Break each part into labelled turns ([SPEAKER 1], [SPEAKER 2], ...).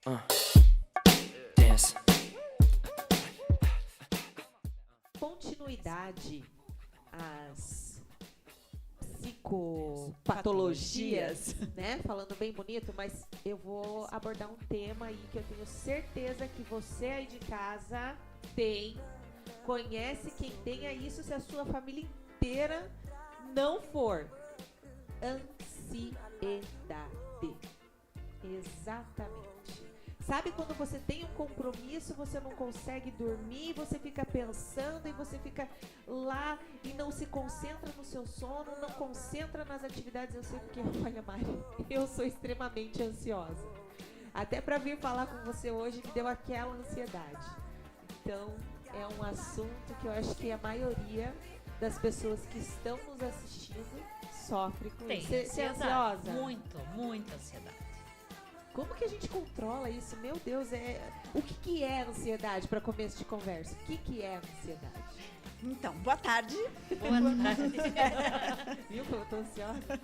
[SPEAKER 1] Dance.
[SPEAKER 2] Continuidade às psicopatologias, né? Falando bem bonito, mas eu vou abordar um tema aí que eu tenho certeza que você aí de casa conhece quem tenha isso, se a sua família inteira não for. Ansiedade. Exatamente. Sabe quando você tem um compromisso, você não consegue dormir, você fica pensando e você fica lá e não se concentra no seu sono, não concentra nas atividades. Eu sei porque, olha, Mari, eu sou extremamente ansiosa. Até para vir falar com você hoje me deu aquela ansiedade. Então, é um assunto que eu acho que a maioria das pessoas que estão nos assistindo sofre com isso. Você é ansiosa?
[SPEAKER 3] Muita ansiedade.
[SPEAKER 2] Como que a gente controla isso? Meu Deus, o que é ansiedade para começo de conversa? O que é ansiedade?
[SPEAKER 4] Então, boa tarde.
[SPEAKER 3] Boa tarde.
[SPEAKER 2] Viu como eu tô ansiosa?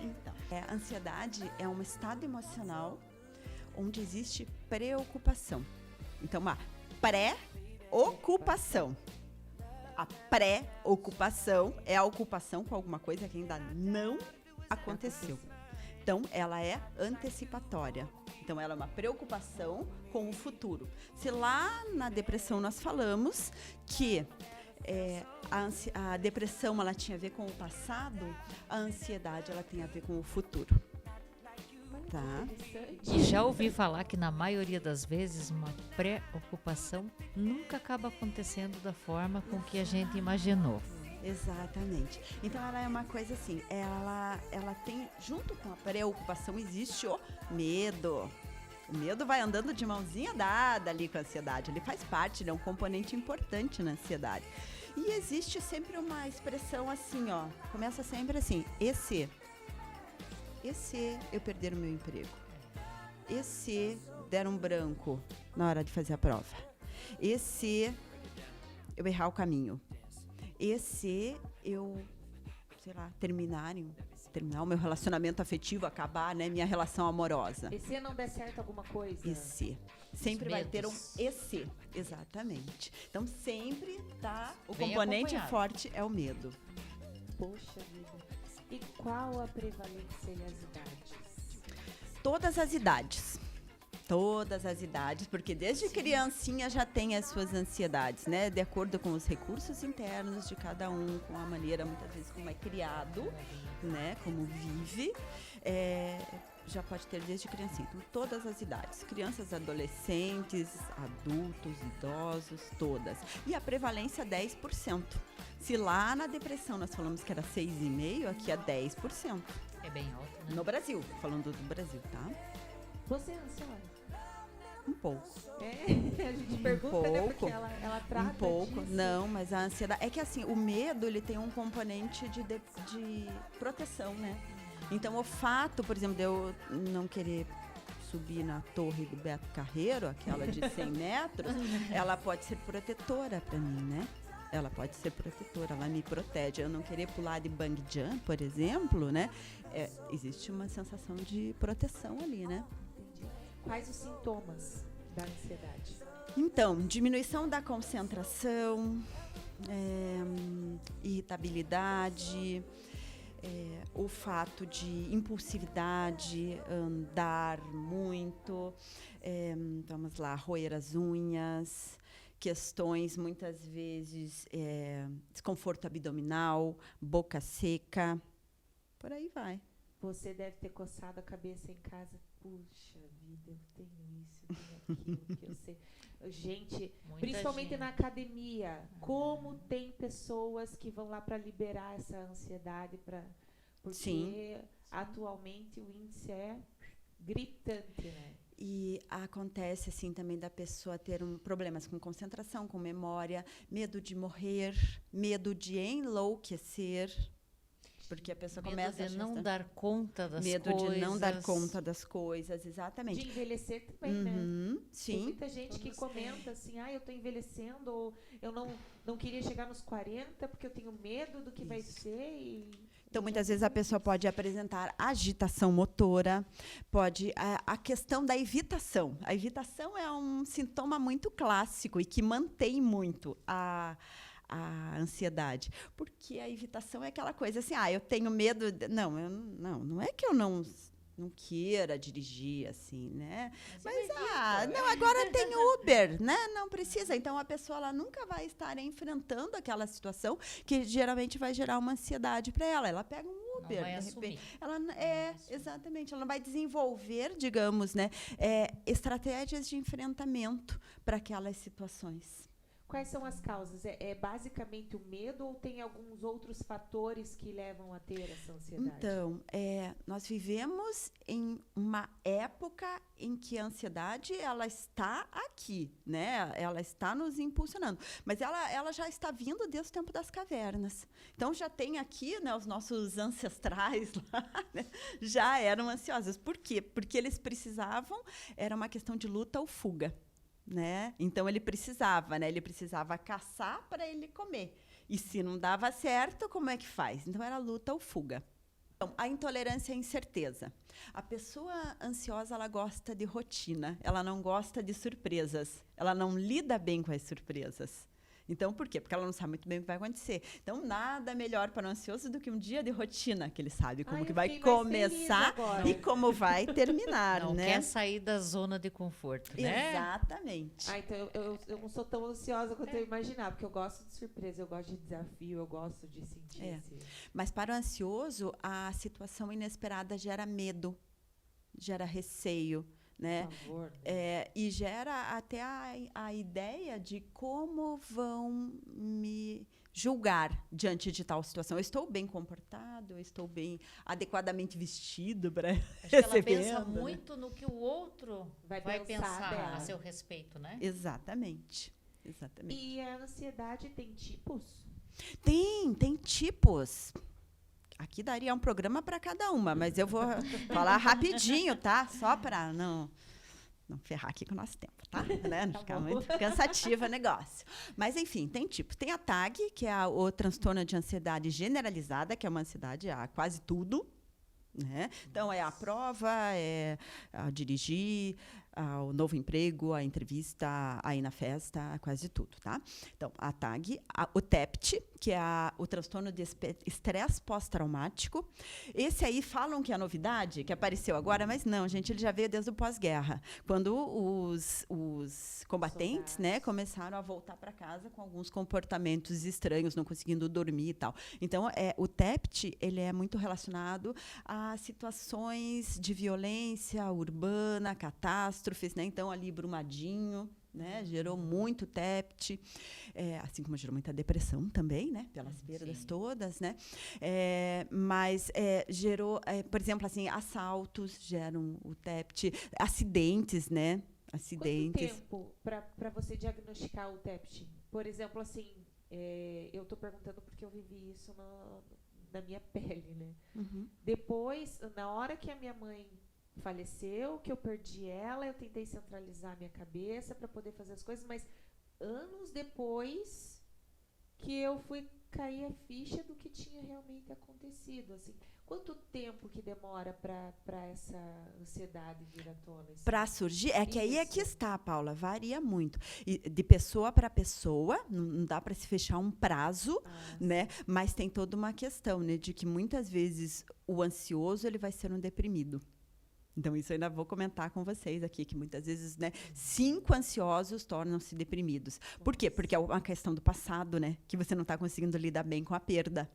[SPEAKER 4] Então, a ansiedade é um estado emocional onde existe preocupação. Então, uma pré-ocupação. A pré-ocupação é a ocupação com alguma coisa que ainda não aconteceu. Então, ela é antecipatória. Então, ela é uma preocupação com o futuro. Se lá na depressão nós falamos que a depressão ela tinha a ver com o passado, a ansiedade ela tem a ver com o futuro. Tá?
[SPEAKER 3] E já ouvi falar que na maioria das vezes uma preocupação nunca acaba acontecendo da forma com que a gente imaginou.
[SPEAKER 4] Exatamente. Então ela é uma coisa assim, ela tem, junto com a preocupação, existe o medo. O medo vai andando de mãozinha dada ali com a ansiedade. Ele faz parte, ele é um componente importante na ansiedade. E existe sempre uma expressão assim, ó. Começa sempre assim, e se eu perder o meu emprego? E se der um branco na hora de fazer a prova? E se eu errar o caminho? E se eu, sei lá, terminar o meu relacionamento afetivo, acabar, né, minha relação amorosa?
[SPEAKER 2] E se não der certo alguma coisa?
[SPEAKER 4] E se? Sempre vai ter um e se. Exatamente. Então sempre tá, o
[SPEAKER 3] Bem
[SPEAKER 4] componente
[SPEAKER 3] acompanhado.
[SPEAKER 4] forte é o medo.
[SPEAKER 2] Poxa vida. E qual a prevalência e as idades?
[SPEAKER 4] Todas as idades. Todas as idades, porque desde criancinha já tem as suas ansiedades, né? De acordo com os recursos internos de cada um, com a maneira, muitas vezes, como é criado, né? Como vive, já pode ter desde criancinha. Então, todas as idades. Crianças, adolescentes, adultos, idosos, todas. E a prevalência 10%. Se lá na depressão nós falamos que era 6,5%, aqui é 10%.
[SPEAKER 3] É bem alto, né?
[SPEAKER 4] No Brasil, falando do Brasil, tá?
[SPEAKER 2] Você é ansiosa?
[SPEAKER 4] Um pouco.
[SPEAKER 2] A gente pergunta, né? Porque ela trata
[SPEAKER 4] Um pouco.
[SPEAKER 2] disso.
[SPEAKER 4] Não, mas a ansiedade... É que assim, o medo, ele tem um componente de proteção, né? Então, o fato, por exemplo, de eu não querer subir na torre do Beto Carreiro, aquela de 100 metros, ela pode ser protetora para mim, né? Ela pode ser protetora, ela me protege. Eu não querer pular de bang jump, por exemplo, né? Existe uma sensação de proteção ali, né?
[SPEAKER 2] Entendi. Quais os sintomas da ansiedade?
[SPEAKER 4] Então, diminuição da concentração, irritabilidade, o fato de impulsividade, andar muito, vamos lá, roer as unhas, questões muitas vezes, desconforto abdominal, boca seca, por aí vai.
[SPEAKER 2] Você deve ter coçado a cabeça em casa. Puxa vida, eu tenho isso, eu tenho aquilo, que eu sei. Gente,
[SPEAKER 3] Muita
[SPEAKER 2] principalmente
[SPEAKER 3] gente.
[SPEAKER 2] na academia, como tem pessoas que vão lá para liberar essa ansiedade, porque
[SPEAKER 4] Sim.
[SPEAKER 2] atualmente o índice é gritante, né?
[SPEAKER 4] E acontece assim também da pessoa ter problemas com concentração, com memória, medo de morrer, medo de enlouquecer. Porque a pessoa
[SPEAKER 3] Medo
[SPEAKER 4] começa
[SPEAKER 3] de
[SPEAKER 4] a
[SPEAKER 3] não dar conta das
[SPEAKER 4] medo
[SPEAKER 3] coisas.
[SPEAKER 4] de não dar conta das coisas, exatamente.
[SPEAKER 2] De envelhecer também, né? Tem
[SPEAKER 4] Sim.
[SPEAKER 2] muita gente que comenta assim, eu tô envelhecendo, ou eu não queria chegar nos 40 porque eu tenho medo do que vai ser.
[SPEAKER 4] Então, muitas vezes a pessoa pode apresentar agitação motora, pode a questão da evitação. A evitação é um sintoma muito clássico e que mantém muito a ansiedade. Porque a evitação é aquela coisa assim, eu tenho medo... Não é que eu não queira dirigir, assim, né? Mas não, agora tem Uber, né? Não precisa. Então, a pessoa ela nunca vai estar enfrentando aquela situação que geralmente vai gerar uma ansiedade para ela. Ela pega um Uber,
[SPEAKER 3] Não vai
[SPEAKER 4] de
[SPEAKER 3] assumir.
[SPEAKER 4] repente. Ela exatamente. Ela não vai desenvolver, digamos, né, estratégias de enfrentamento para aquelas situações.
[SPEAKER 2] Quais são as causas? É basicamente o medo ou tem alguns outros fatores que levam a ter essa ansiedade?
[SPEAKER 4] Então, nós vivemos em uma época em que a ansiedade ela está aqui, né? Ela está nos impulsionando, mas ela já está vindo desde o tempo das cavernas. Então já tem aqui, né, os nossos ancestrais lá, né, já eram ansiosos. Por quê? Porque eles precisavam, era uma questão de luta ou fuga. Né? Então ele precisava caçar para ele comer. E se não dava certo, como é que faz? Então era luta ou fuga. Então, a intolerância à incerteza. A pessoa ansiosa, ela gosta de rotina, ela não gosta de surpresas, ela não lida bem com as surpresas. Então, por quê? Porque ela não sabe muito bem o que vai acontecer. Então, nada melhor para o ansioso do que um dia de rotina, que ele sabe como que vai começar e como vai terminar,
[SPEAKER 3] não
[SPEAKER 4] né?
[SPEAKER 3] quer sair da zona de conforto, né?
[SPEAKER 4] Exatamente.
[SPEAKER 2] Então eu não sou tão ansiosa quanto eu imaginava, porque eu gosto de surpresa, eu gosto de desafio, eu gosto de sentir esse...
[SPEAKER 4] Mas para o ansioso, a situação inesperada gera medo, gera receio, né?
[SPEAKER 2] Por favor, né?
[SPEAKER 4] E gera até a ideia de como vão me julgar diante de tal situação. Eu estou bem comportado, eu estou bem adequadamente vestido para
[SPEAKER 3] Acho que ela pensa muito no que o outro vai pensar a seu respeito, né?
[SPEAKER 4] Exatamente.
[SPEAKER 2] E a ansiedade tem tipos?
[SPEAKER 4] Tem tipos. Aqui daria um programa para cada uma, mas eu vou falar rapidinho, tá? Só para não ferrar aqui com o nosso tempo, tá? Né? Não ficar muito cansativo o negócio. Mas, enfim, tem tipo. Tem a TAG, que é o transtorno de ansiedade generalizada, que é uma ansiedade a quase tudo. Né? Então, é a prova, é a dirigir, o novo emprego, a entrevista, a ir na festa, quase tudo, tá? Então, a TAG, o TEPT, que é o transtorno de estresse pós-traumático. Esse aí falam que é a novidade, que apareceu agora, mas não, gente, ele já veio desde o pós-guerra, quando os combatentes, né, começaram a voltar para casa com alguns comportamentos estranhos, não conseguindo dormir e tal. Então, o TEPT, ele é muito relacionado a situações de violência urbana, catástrofes, né? Então, ali, Brumadinho, né? Gerou muito TEPT, assim como gerou muita depressão também, né? Pelas perdas todas, né? Mas gerou, por exemplo, assim, assaltos geram o TEPT, acidentes, né? Acidentes.
[SPEAKER 2] Quanto tempo para você diagnosticar o TEPT? Por exemplo, assim, eu estou perguntando porque eu vivi isso na minha pele, né?
[SPEAKER 4] Uhum.
[SPEAKER 2] Depois, na hora que a minha mãe faleceu, que eu perdi ela, eu tentei centralizar a minha cabeça para poder fazer as coisas, mas anos depois que eu fui cair a ficha do que tinha realmente acontecido, assim. Quanto tempo que demora para essa ansiedade vir à tona? Assim?
[SPEAKER 4] Para surgir, que aí é que está, Paula, varia muito. E de pessoa para pessoa, não dá para se fechar um prazo, né? Mas tem toda uma questão, né, de que muitas vezes o ansioso ele vai ser um deprimido. Então, isso eu ainda vou comentar com vocês aqui, que muitas vezes, né, 5 ansiosos tornam-se deprimidos. Por quê? Porque é uma questão do passado, né, que você não está conseguindo lidar bem com a perda.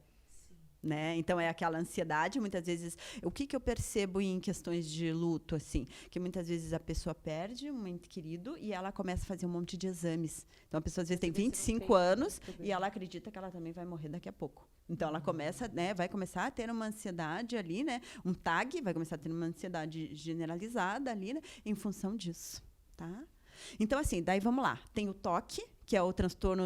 [SPEAKER 4] Né? Então, é aquela ansiedade, muitas vezes... O que eu percebo em questões de luto, assim? Que muitas vezes a pessoa perde um ente querido e ela começa a fazer um monte de exames. Então, a pessoa, às vezes, tem 25 anos e ela acredita que ela também vai morrer daqui a pouco. Então, ela começa, né, vai começar a ter uma ansiedade ali, né? Um TAG, vai começar a ter uma ansiedade generalizada ali, né? Em função disso, tá? Então, assim, daí vamos lá. Tem o TOC, que é o transtorno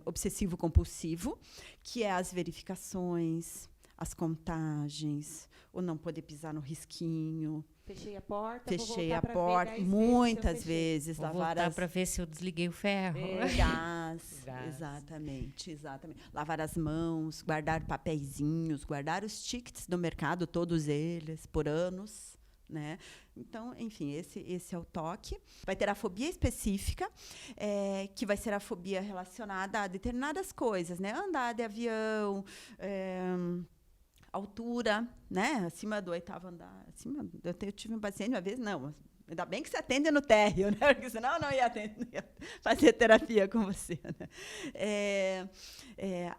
[SPEAKER 4] obsessivo-compulsivo, que é as verificações, as contagens, o não poder pisar no risquinho.
[SPEAKER 2] Fechei a porta,
[SPEAKER 4] Fechei a porta muitas vezes.
[SPEAKER 3] Vou voltar para ver se eu desliguei o ferro.
[SPEAKER 4] Gás, Exatamente, exatamente. Lavar as mãos, guardar papeizinhos, guardar os tickets do mercado, todos eles, por anos, né? Então, enfim, esse é o toque. Vai ter a fobia específica, que vai ser a fobia relacionada a determinadas coisas, né? Andar de avião, altura, né? Acima do 8º andar. Eu tive um paciente uma vez, não, ainda bem que você atende no térreo, né? Porque senão eu não ia fazer terapia com você, né?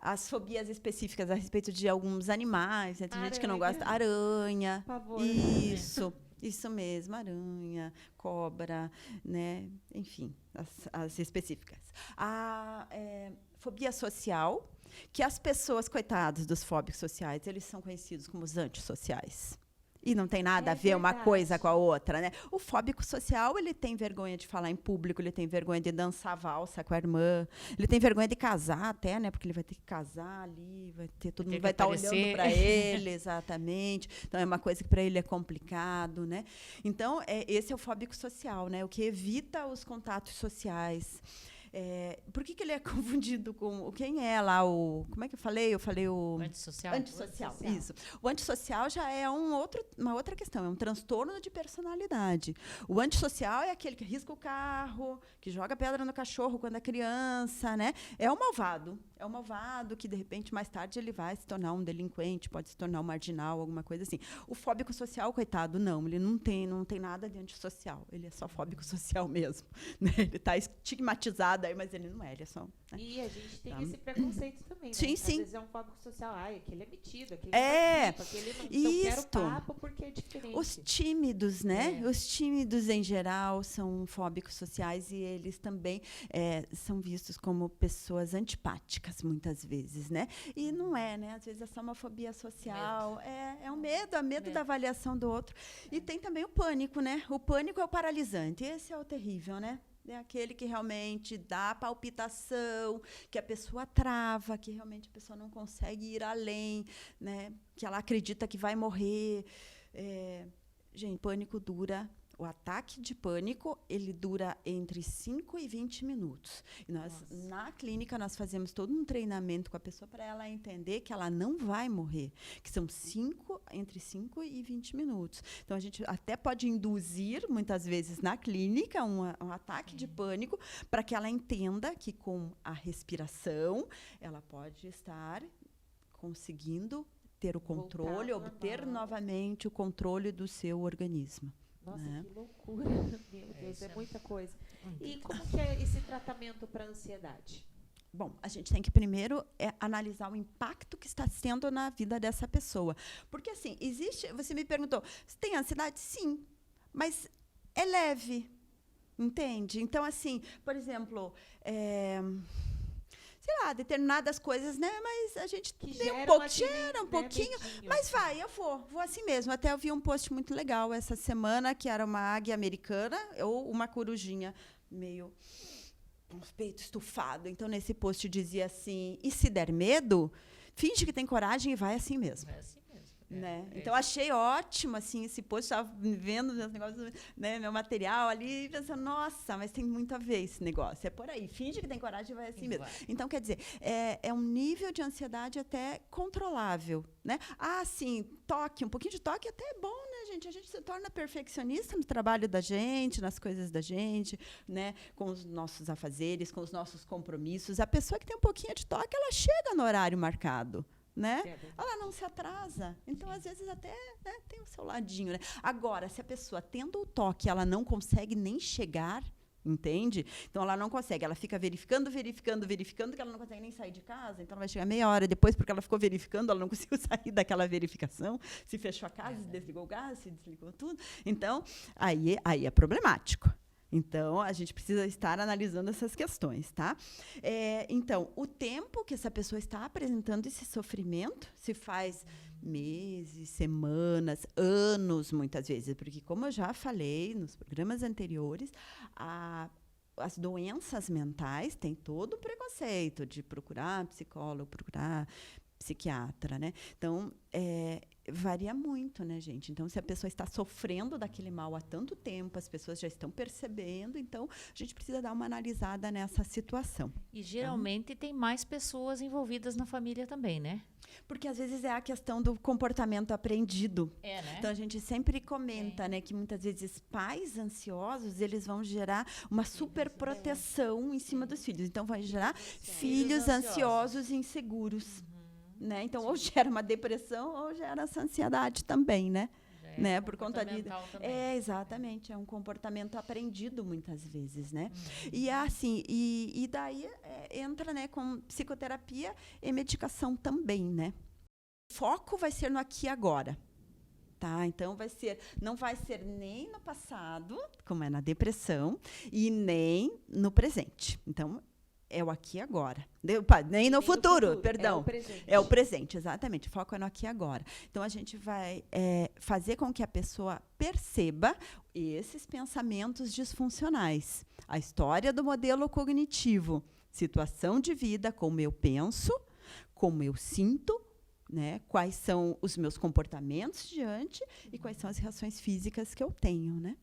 [SPEAKER 4] As fobias específicas a respeito de alguns animais, né? Tem gente que não gosta. Aranha.
[SPEAKER 2] Por favor.
[SPEAKER 4] Isso mesmo, aranha, cobra, né? Enfim, as específicas. A fobia social, que as pessoas, coitados dos fóbicos sociais, eles são conhecidos como os antissociais. E não tem nada a ver uma coisa com a outra, né? O fóbico social, ele tem vergonha de falar em público, ele tem vergonha de dançar valsa com a irmã, ele tem vergonha de casar até, né? Porque ele vai ter que casar ali, todo mundo vai estar olhando para ele, exatamente. Então, é uma coisa que para ele é complicado, né? Então, esse é o fóbico social, né? O que evita os contatos sociais. Por que ele é confundido com quem é lá o... Como é que eu falei? Eu falei o...
[SPEAKER 3] Antissocial.
[SPEAKER 4] Antissocial, isso. O antissocial já é uma outra questão, é um transtorno de personalidade. O antissocial é aquele que risca o carro, que joga pedra no cachorro quando é criança, né? É o malvado. É o malvado que, de repente, mais tarde, ele vai se tornar um delinquente, pode se tornar um marginal, alguma coisa assim. O fóbico social, coitado, não. Ele não tem nada de antissocial. Ele é só fóbico social mesmo. Né? Ele está estigmatizado aí, mas ele não é, ele é só... Né?
[SPEAKER 2] E a gente tem esse preconceito também, né?
[SPEAKER 4] Sim,
[SPEAKER 2] Às
[SPEAKER 4] sim.
[SPEAKER 2] vezes é um fóbico social, aquele é metido, aquele não participa, aquele não quero papo porque é diferente.
[SPEAKER 4] Os tímidos, né? Os tímidos, em geral, são fóbicos sociais e eles também são vistos como pessoas antipáticas, muitas vezes, né? E não é, né? Às vezes é só uma fobia social, é um medo da avaliação do outro. E tem também o pânico, né? O pânico é o paralisante, esse é o terrível, né? É aquele que realmente dá palpitação, que a pessoa trava, que realmente a pessoa não consegue ir além, né? Que ela acredita que vai morrer. Gente, pânico dura... O ataque de pânico, ele dura entre 5 e 20 minutos. E nós, na clínica, nós fazemos todo um treinamento com a pessoa para ela entender que ela não vai morrer, que são entre 5 e 20 minutos. Então, a gente até pode induzir, muitas vezes, na clínica, um ataque de pânico, para que ela entenda que, com a respiração, ela pode estar conseguindo ter o controle, obter novamente o controle do seu organismo.
[SPEAKER 2] Nossa, que loucura. Meu Deus, é muita coisa. E como que é esse tratamento para ansiedade?
[SPEAKER 4] Bom, a gente tem que primeiro analisar o impacto que está sendo na vida dessa pessoa. Porque, assim, você me perguntou, você tem ansiedade? Sim, mas é leve, entende? Então, assim, por exemplo... sei lá, determinadas coisas, né? Mas a gente tem gera um pouquinho. Mas eu vou assim mesmo. Até eu vi um post muito legal essa semana, que era uma águia americana ou uma corujinha meio com os peitos estufados. Então, nesse post dizia assim, e se der medo, finge que tem coragem e vai assim mesmo.
[SPEAKER 3] É assim mesmo.
[SPEAKER 4] Né? Então, achei ótimo, assim, esse post, estava vendo meus negócios, né, meu material ali, e pensando, nossa, mas tem muito a ver esse negócio. É por aí, finge que tem coragem e vai assim mesmo. Então, quer dizer, é um nível de ansiedade até controlável, né? Sim, um pouquinho de toque até é bom, né, gente? A gente se torna perfeccionista no trabalho da gente, nas coisas da gente, né? Com os nossos afazeres, com os nossos compromissos. A pessoa que tem um pouquinho de toque, ela chega no horário marcado. Né? Ela não se atrasa. Então, às vezes, até tem o seu ladinho. Né? Agora, se a pessoa, tendo o toque, ela não consegue nem chegar, entende? Então, ela não consegue. Ela fica verificando, que ela não consegue nem sair de casa. Então, ela vai chegar meia hora depois, porque ela ficou verificando, ela não conseguiu sair daquela verificação. Se fechou a casa, se desligou o gás, se desligou tudo. Então, aí é problemático. Então, a gente precisa estar analisando essas questões, tá? Então, o tempo que essa pessoa está apresentando esse sofrimento, se faz meses, semanas, anos, muitas vezes. Porque, como eu já falei nos programas anteriores, as doenças mentais têm todo o preconceito de procurar psicólogo, procurar psiquiatra, né? Então, varia muito, né, gente? Então, se a pessoa está sofrendo daquele mal há tanto tempo, as pessoas já estão percebendo, então a gente precisa dar uma analisada nessa situação.
[SPEAKER 3] E geralmente tem mais pessoas envolvidas na família também, né?
[SPEAKER 4] Porque às vezes é a questão do comportamento aprendido.
[SPEAKER 3] É, né?
[SPEAKER 4] Então a gente sempre comenta, né, que muitas vezes pais ansiosos, eles vão gerar uma super proteção em cima dos filhos. Então vai gerar filhos ansiosos e inseguros, né? Então ou gera uma depressão ou gera essa ansiedade também, né? Né, por conta de exatamente, é um comportamento aprendido muitas vezes, né? E assim, e daí entra, né, com psicoterapia e medicação também, né? O foco vai ser no aqui e agora. Tá? Então não vai ser nem no passado, como é na depressão, e nem no presente. Então é o aqui e agora. Nem no futuro, perdão. É o presente, exatamente. O foco é no aqui e agora. Então, a gente vai fazer com que a pessoa perceba esses pensamentos disfuncionais. A história do modelo cognitivo. Situação de vida, como eu penso, como eu sinto, né? Quais são os meus comportamentos diante e quais são as reações físicas que eu tenho, né?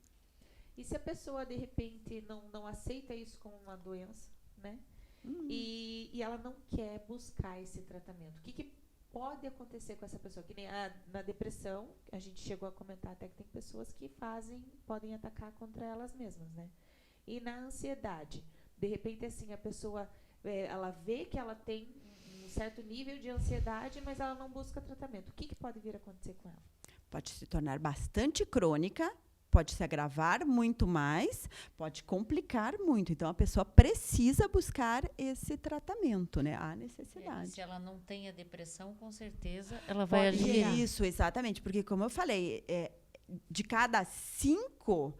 [SPEAKER 2] E se a pessoa, de repente, não aceita isso como uma doença, né? E ela não quer buscar esse tratamento. O que pode acontecer com essa pessoa? Que nem na depressão, a gente chegou a comentar até que tem pessoas que podem atacar contra elas mesmas, né? E na ansiedade, de repente, assim, a pessoa, ela vê que ela tem um certo nível de ansiedade, mas ela não busca tratamento. O que pode vir a acontecer com ela?
[SPEAKER 4] Pode se tornar bastante crônica, pode se agravar muito mais, pode complicar muito. Então, a pessoa precisa buscar esse tratamento, né? Há necessidade.
[SPEAKER 3] Se ela não tem a depressão, com certeza ela vai aliviar.
[SPEAKER 4] Isso, exatamente. Porque, como eu falei, de cada 5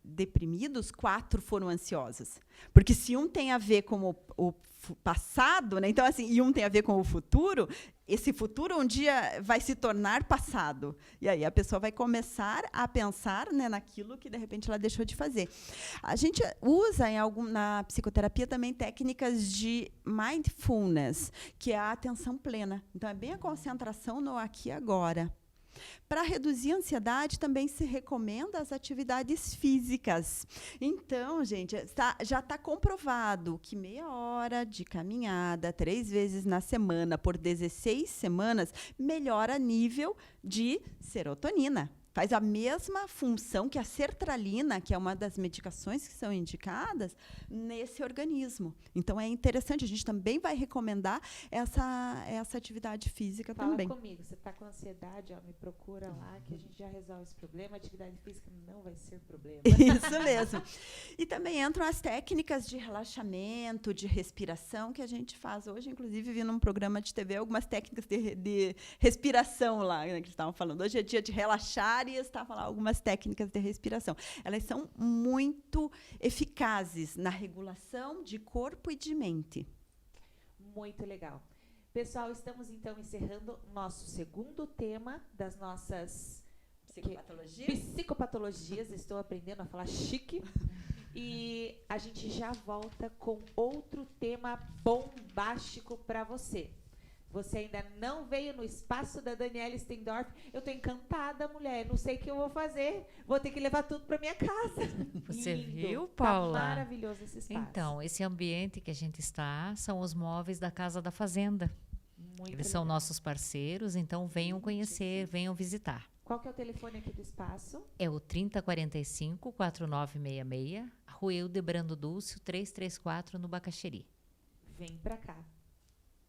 [SPEAKER 4] deprimidos, 4 foram ansiosos. Porque se um tem a ver com o passado, né? Então, assim, e um tem a ver com o futuro, esse futuro um dia vai se tornar passado. E aí a pessoa vai começar a pensar, né, naquilo que, de repente, ela deixou de fazer. A gente usa na psicoterapia também técnicas de mindfulness, que é a atenção plena. Então, é bem a concentração no aqui e agora. Para reduzir a ansiedade, também se recomenda as atividades físicas. Então, gente, já está comprovado que meia hora de caminhada, 3 vezes na semana, por 16 semanas, melhora nível de serotonina. Faz a mesma função que a sertralina, que é uma das medicações que são indicadas, nesse organismo. Então, é interessante. A gente também vai recomendar essa atividade física também.
[SPEAKER 2] Fala comigo. Você está com ansiedade, me procura lá, que a gente já resolve esse problema. A atividade física não vai ser problema.
[SPEAKER 4] Isso mesmo. E também entram as técnicas de relaxamento, de respiração, que a gente faz hoje. Inclusive, vi num programa de TV algumas técnicas de respiração lá, né, que eles estavam falando. Hoje é dia de relaxar, e estava lá algumas técnicas de respiração. Elas são muito eficazes na regulação de corpo e de mente.
[SPEAKER 2] Muito legal. Pessoal, estamos então encerrando nosso segundo tema das nossas psicopatologias. Estou aprendendo a falar chique. E a gente já volta com outro tema bombástico para você. Você ainda não veio no espaço da Daniela Stendorf. Eu tô encantada, mulher. Não sei o que eu vou fazer. Vou ter que levar tudo para minha casa.
[SPEAKER 3] Você
[SPEAKER 2] Lindo.
[SPEAKER 3] viu, Paula?
[SPEAKER 2] Tá maravilhoso esse espaço.
[SPEAKER 3] Então, esse ambiente que a gente está são os móveis da Casa da Fazenda.
[SPEAKER 2] Muito
[SPEAKER 3] Eles são
[SPEAKER 2] legal.
[SPEAKER 3] nossos parceiros, então venham conhecer, venham visitar.
[SPEAKER 2] Qual que é o telefone aqui do espaço?
[SPEAKER 3] É o 3045-4966, Rua Hildebrando Dulcio, 334, no Bacaxeri.
[SPEAKER 2] Vem para cá.